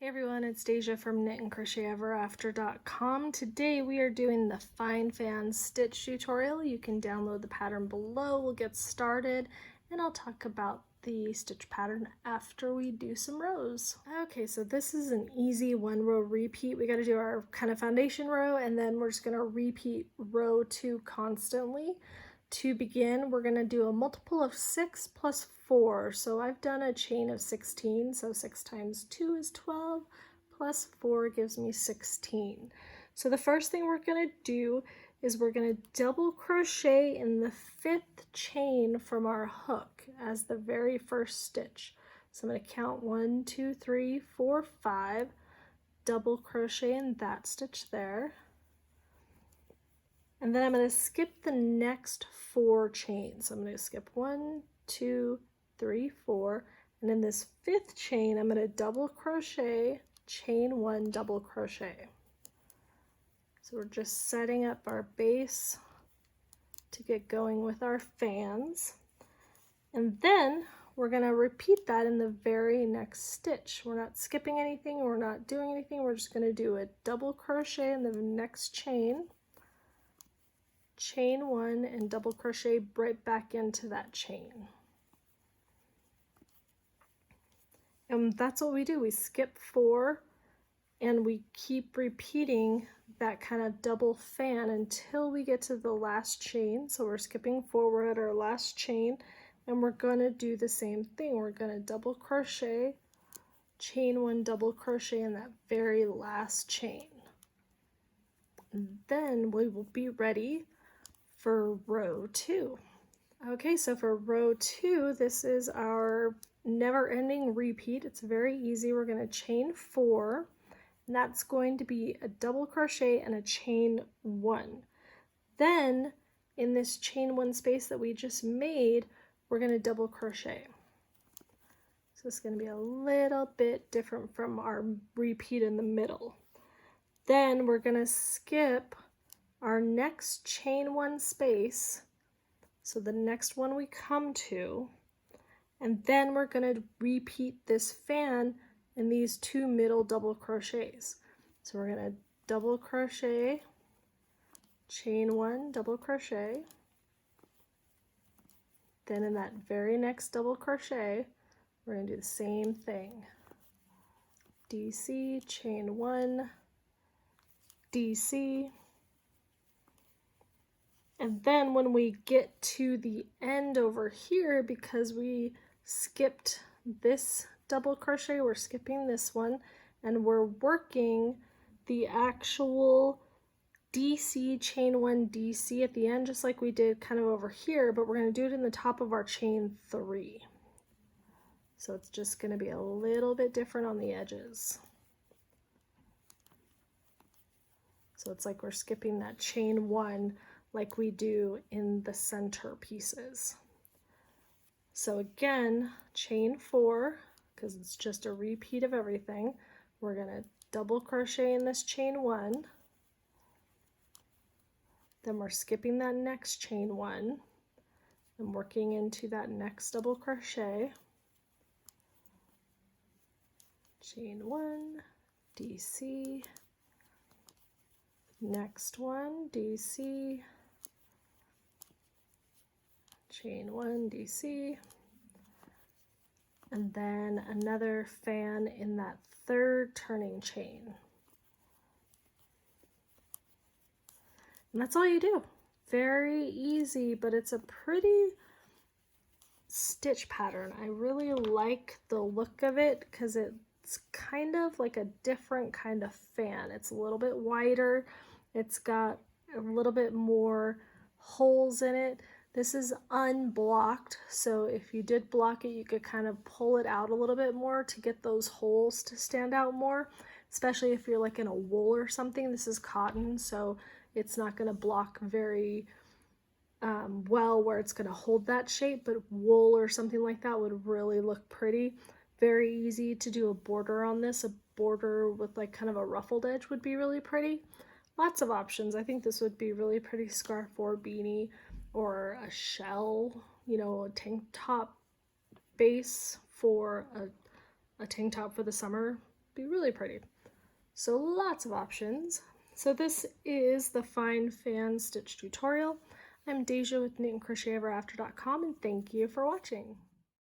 Hey everyone, it's Deja from knitandcrocheteverafter.com. Today we are doing the Fine Fan Stitch tutorial. You can download the pattern below. We'll get started and I'll talk about the stitch pattern after we do some rows. Okay, so this is an easy 1-row repeat. We got to do our kind of foundation row and then we're just going to repeat row 2 constantly. To begin, we're going to do a multiple of 6 plus 4. So I've done a chain of 16, so 6 times 2 is 12, plus 4 gives me 16. So the first thing we're going to do is we're going to double crochet in the 5th chain from our hook as the very first stitch. So I'm going to count 1, 2, 3, 4, 5, double crochet in that stitch there. And then I'm going to skip the next 4 chains. So I'm going to skip 1, 2, 3, 4, and in this 5th chain I'm going to double crochet, chain 1, double crochet. So we're just setting up our base to get going with our fans. And then we're going to repeat that in the very next stitch. We're not skipping anything, we're not doing anything, we're just going to do a double crochet in the next chain, chain 1, and double crochet right back into that chain. And that's what we do. We skip 4 and we keep repeating that kind of double fan until we get to the last chain. So we're skipping 4, we're at our last chain, and we're going to do the same thing. We're going to double crochet, chain 1, double crochet in that very last chain. And then we will be ready for row 2. Okay, so for row 2, this is our never-ending repeat. It's very easy. We're going to chain 4, and that's going to be a double crochet and a chain 1. Then in this chain 1 space that we just made, we're going to double crochet. So it's going to be a little bit different from our repeat in the middle. Then we're going to skip our next chain 1 space, so the next one we come to, and then we're going to repeat this fan in these 2 middle double crochets. So we're going to double crochet, chain 1, double crochet, then in that very next double crochet we're going to do the same thing, DC, chain 1, DC. And then when we get to the end over here, because we skipped this double crochet, we're skipping this one, and we're working the actual DC, chain 1, DC at the end, just like we did kind of over here, but we're going to do it in the top of our chain 3. So it's just going to be a little bit different on the edges. So it's like we're skipping that chain 1 like we do in the center pieces. So again, chain 4, because it's just a repeat of everything. We're going to double crochet in this chain 1, then we're skipping that next chain 1 and working into that next double crochet, chain 1, DC, next one, DC, chain 1, DC, and then another fan in that 3rd turning chain. And that's all you do. Very easy, but it's a pretty stitch pattern. I really like the look of it because it's kind of like a different kind of fan. It's a little bit wider. It's got a little bit more holes in it. This is unblocked, so if you did block it, you could kind of pull it out a little bit more to get those holes to stand out more, especially if you're like in a wool or something. This is cotton, so it's not going to block very well where it's going to hold that shape, but wool or something like that would really look pretty. Very easy to do a border on this. A border with like kind of a ruffled edge would be really pretty. Lots of options. I think this would be really pretty scarf or beanie or a shell, you know, a tank top base for a tank top for the summer. be really pretty. So lots of options. So this is the fine fan stitch tutorial. I'm Deja with knit and crochet ever after.com, and thank you for watching.